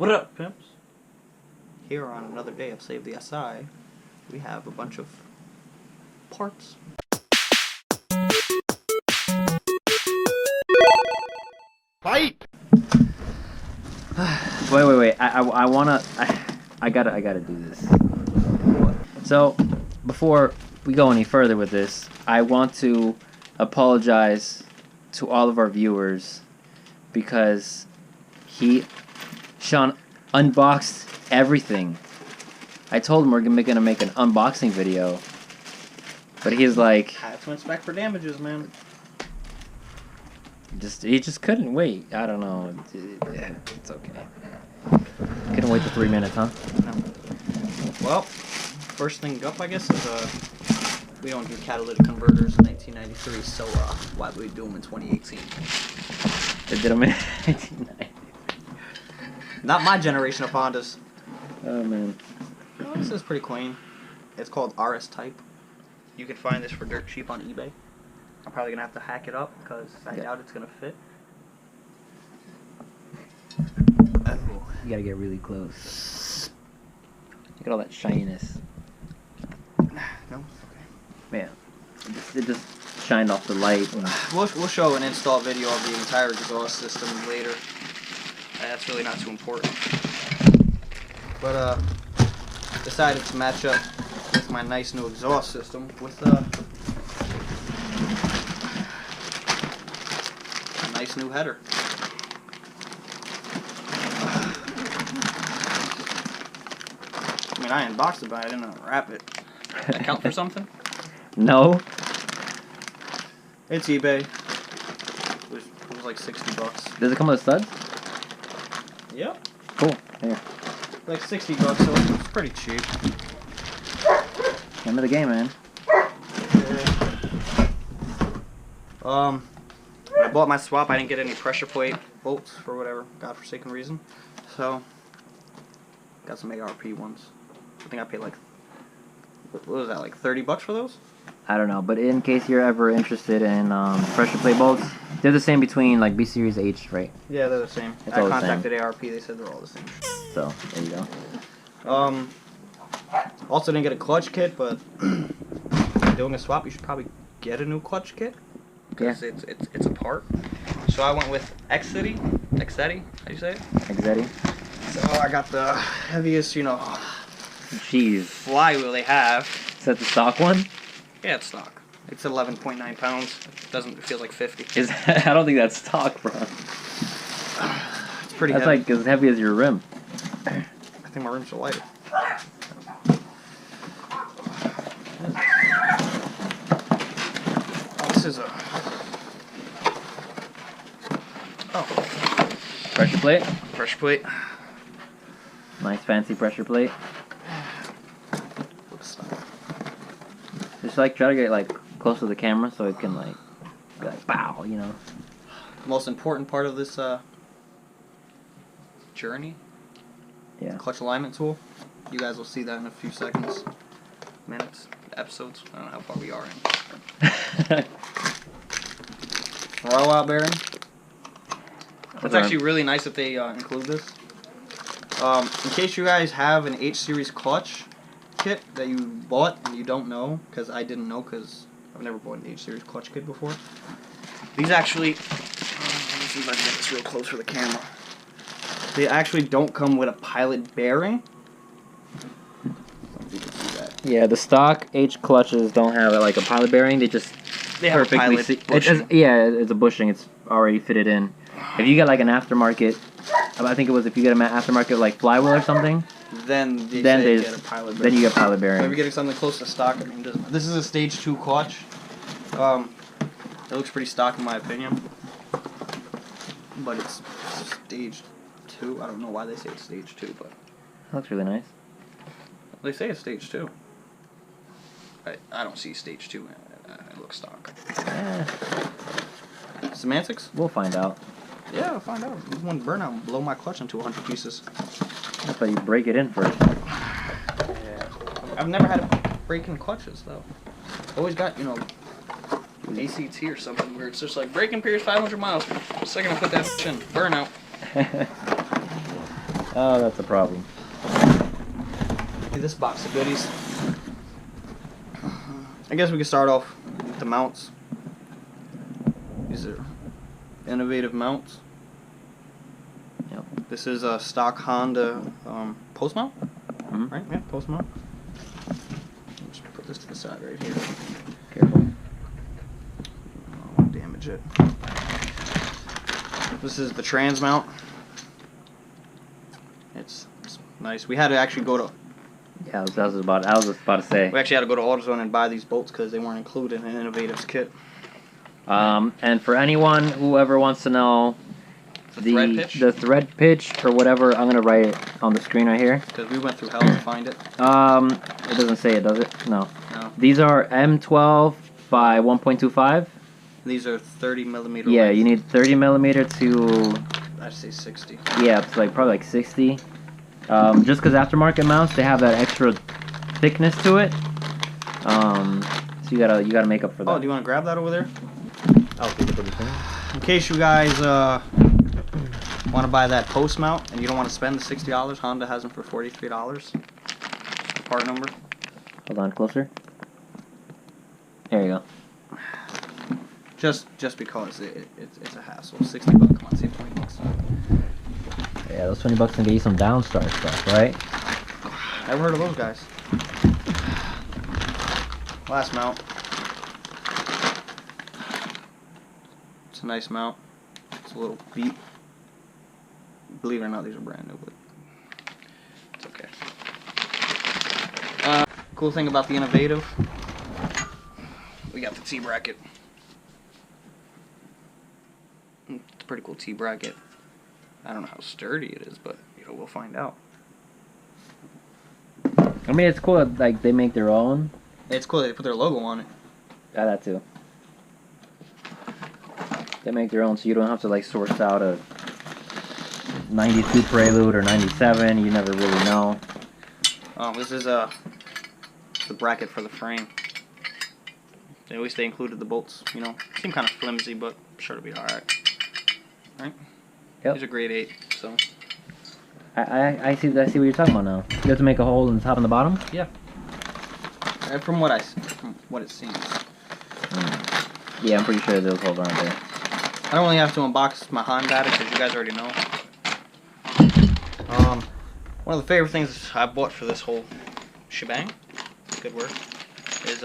What up, pimps? Here on another day of Save the SI, we have a bunch of parts. Fight! Wait. I gotta do this. So, before we go any further with this, I want to apologize to all of our viewers because Sean unboxed everything. I told him we're gonna make an unboxing video, but he's like, I have to inspect for damages, man. he just couldn't wait. I don't know. It's okay. Couldn't wait for 3 minutes, huh? No. Well, first thing up, I guess, is we don't do catalytic converters in 1993, so why would we do them in 2018? They did them in 1990. Not my generation of Hondas. Oh man. Oh, this is pretty clean. It's called RS Type. You can find this for dirt cheap on eBay. I'm probably gonna have to hack it up because I doubt it's gonna fit. You gotta get really close. Look at all that shininess. No, it's okay. Man, it just shined off the light. We'll show an install video of the entire exhaust system later. That's really not too important. But decided to match up with my nice new exhaust system with a nice new header. I mean, I unboxed it, but I didn't unwrap it. Does that count for something? No. It's eBay. It was like $60. Does it come with studs? Yep. Cool. Here. Like $60, so it's pretty cheap. Name of the game, man. When I bought my swap, I didn't get any pressure plate bolts for whatever godforsaken reason. So, got some ARP ones. I think I paid like, what was that, like $30 for those? I don't know, but in case you're ever interested in pressure plate bolts, they're the same between like B Series H, right? Yeah, they're the same. It's I all the same. contacted ARP, they said they're all the same. So, there you go. Also didn't get a clutch kit, but doing a swap, you should probably get a new clutch kit. Yeah. Because it's a part. So I went with Exetti, how do you say it? Exetti. So I got the heaviest, Jeez. flywheel they have. Is that the stock one? Yeah, it's stock. It's 11.9 pounds. It feels like 50. I don't think that's stock, bro. It's pretty That's heavy. like as heavy as your rim. I think my rims are lighter. This is a... Oh. Pressure plate. Pressure plate. Nice fancy pressure plate. Just like try to get like close to the camera so it can like be like bow, you know. The most important part of this journey. Yeah. Clutch alignment tool. You guys will see that in a few seconds, minutes, episodes. I don't know how far we are in. Throwout bearing. It's actually really nice that they include this. In case you guys have an H series clutch kit that you bought and you don't know, because I didn't know because I've never bought an H series clutch kit before. These actually, let me see if I can get this real close for the camera. They actually don't come with a pilot bearing. You can see that. Yeah, the stock H clutches don't have like a pilot bearing. They just They have a perfectly pilot bushing. it's a bushing. It's already fitted in. If you get like an aftermarket, I think it was if you get an aftermarket like flywheel or something, Then they get a pilot bearing. then you get pilot bearing. So if you're getting something close to stock, I mean, this is a stage 2 clutch. It looks pretty stock in my opinion, but it's stage 2. I don't know why they say it's stage 2, but That looks really nice. they say it's stage 2. I don't see stage 2. It looks stock. Semantics? We'll find out. Yeah, I'll find out. This one burnout and blow my clutch into 100 pieces. That's why you break it in first. Yeah. I've never had to break in clutches though. Always got, ACT or something where it's just like braking period 500 miles. The second I put that in, burnout. Oh, that's a problem. Hey, this box of goodies. I guess we can start off with the mounts. These are innovative mounts. Yep. This is a stock Honda post mount, right? Yeah, post mount. Just put this to the side right here. Careful. I won't damage it. This is the trans mount. It's nice. We had to actually go to. Yeah, I was about to say. We actually had to go to AutoZone and buy these bolts because they weren't included in Innovative's kit. And for anyone who ever wants to know The thread pitch or whatever, I'm gonna write it on the screen right here. Because we went through hell to find it. It doesn't say it, does it? No. No. These are M12 by 1.25. These are 30 millimeter. Yeah, length. you need 30 millimeter to. I'd say 60. Yeah, it's like probably like 60. Just because aftermarket mounts, they have that extra thickness to it. So you gotta make up for that. Oh, do you want to grab that over there? I'll take it for the thing. In case you guys want to buy that post mount and you don't want to spend the $60, Honda has them for $43. The part number. Hold on, closer. There you go. Just because it's a hassle. $60 bucks. Come on, save $20. Yeah, those $20 can get you some Downstar stuff, right? Never heard of those guys. Last mount. It's a nice mount. It's a little beat. Believe it or not, these are brand new, but it's okay. Cool thing about the Innovative, we got the T-bracket. It's a pretty cool T-bracket. I don't know how sturdy it is, but you know, we'll find out. I mean, it's cool that, like, they make their own. It's cool that they put their logo on it. Yeah, that too. They make their own, so you don't have to like source out a 92 Prelude or 97. You never really know. This is the bracket for the frame. At least they included the bolts. You know, seem kind of flimsy, but I'm sure it'll be all right. Right? Yep. These are grade 8, so. I see what you're talking about now. You have to make a hole in the top and the bottom. Yeah. From what it seems. Yeah, I'm pretty sure those holes aren't there. I don't really have to unbox my Honda because you guys already know. One of the favorite things I bought for this whole shebang, good word, is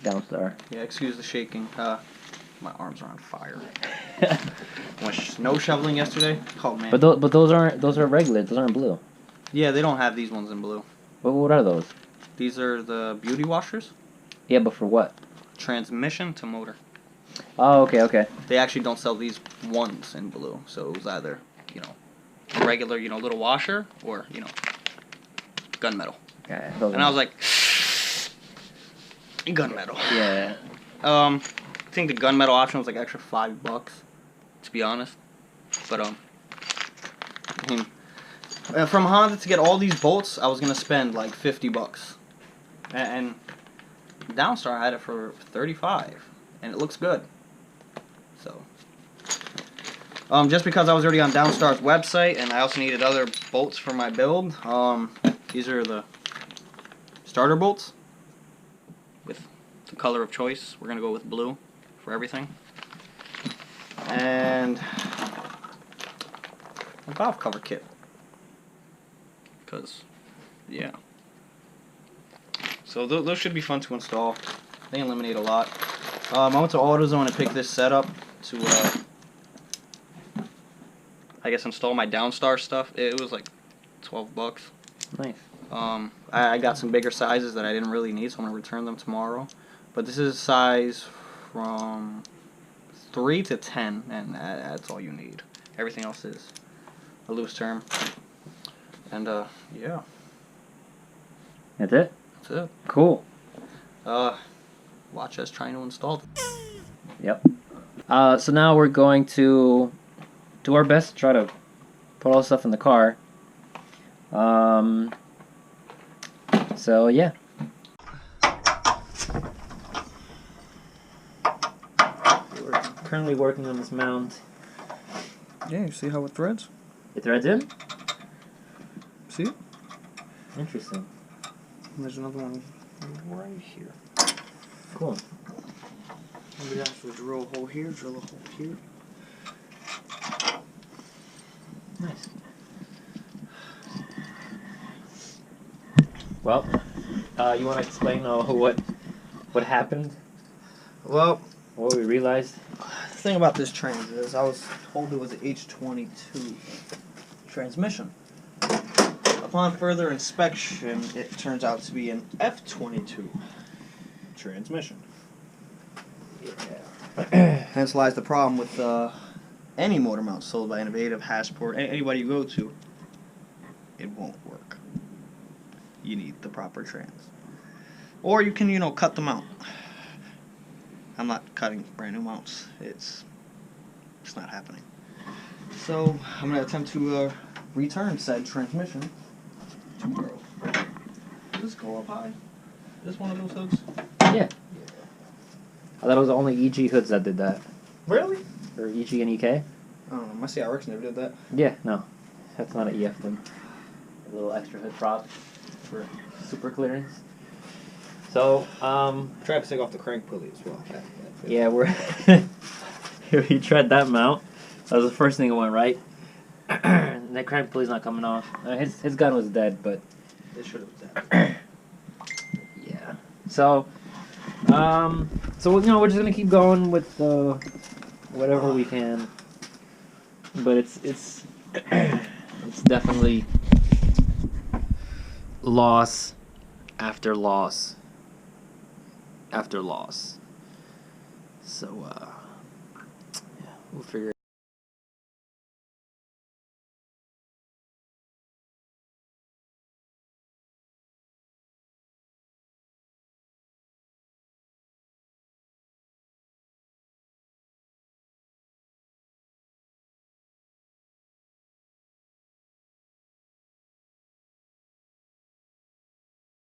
Downstar. yeah, excuse the shaking. My arms are on fire. Went snow shoveling yesterday. Oh man. But those are regular. Those aren't blue. Yeah, they don't have these ones in blue. What are those? These are the beauty washers. Yeah, but for what? Transmission to motor. Oh, okay. They actually don't sell these ones in blue, so it was either, you know, regular, you know, little washer or, you know, gunmetal. Yeah, and I was like, gunmetal. Yeah. I think the gunmetal option was like extra $5, to be honest. But I mean, from Honda to get all these bolts, I was gonna spend like $50. And Downstar had it for $35, and it looks good. So, just because I was already on Downstar's website, and I also needed other bolts for my build. These are the starter bolts with the color of choice. We're gonna go with blue for everything. And a valve cover kit. Because, yeah. So those should be fun to install. They eliminate a lot. I went to AutoZone and picked this setup to, I guess, install my Downstar stuff. It was like $12. Nice. I got some bigger sizes that I didn't really need, so I'm going to return them tomorrow. But this is size from 3 to 10, and that's all you need. Everything else is a loose term. And, yeah. That's it? That's it. Cool. Watch us trying to install them. Yep. So now we're going to do our best to try to put all the stuff in the car. So yeah. currently working on this mount. Yeah, you see how it threads? It threads in? See it? Interesting. There's another one right here. Cool. And we actually drill a hole here, drill a hole here. Nice. Well, you want to explain what happened? Well, What we realized? the thing about this trans is I was told it was an H22 transmission. Upon further inspection, it turns out to be an F22 transmission. Hence lies the problem with any motor mount sold by Innovative, Hasport, anybody you go to. It won't work. You need the proper trans. Or you can, cut them out. I'm not cutting brand new mounts. It's not happening. So I'm going to attempt to return said transmission tomorrow. Does this go up high? Is this one of those hoods? Yeah. I thought it was only EG hoods that did that. Really? Or EG and EK? I don't know. My CRX never did that. Yeah, no. That's not an EF thing. A little extra hood prop for super clearance. So, Try to take off the crank pulley as well. yeah, we tried that mount. That was the first thing that went right. And that crank pulley's not coming off. His gun was dead, but It should have been. yeah. So we're just gonna keep going with whatever we can. But it's definitely loss after loss after loss. So yeah, we'll figure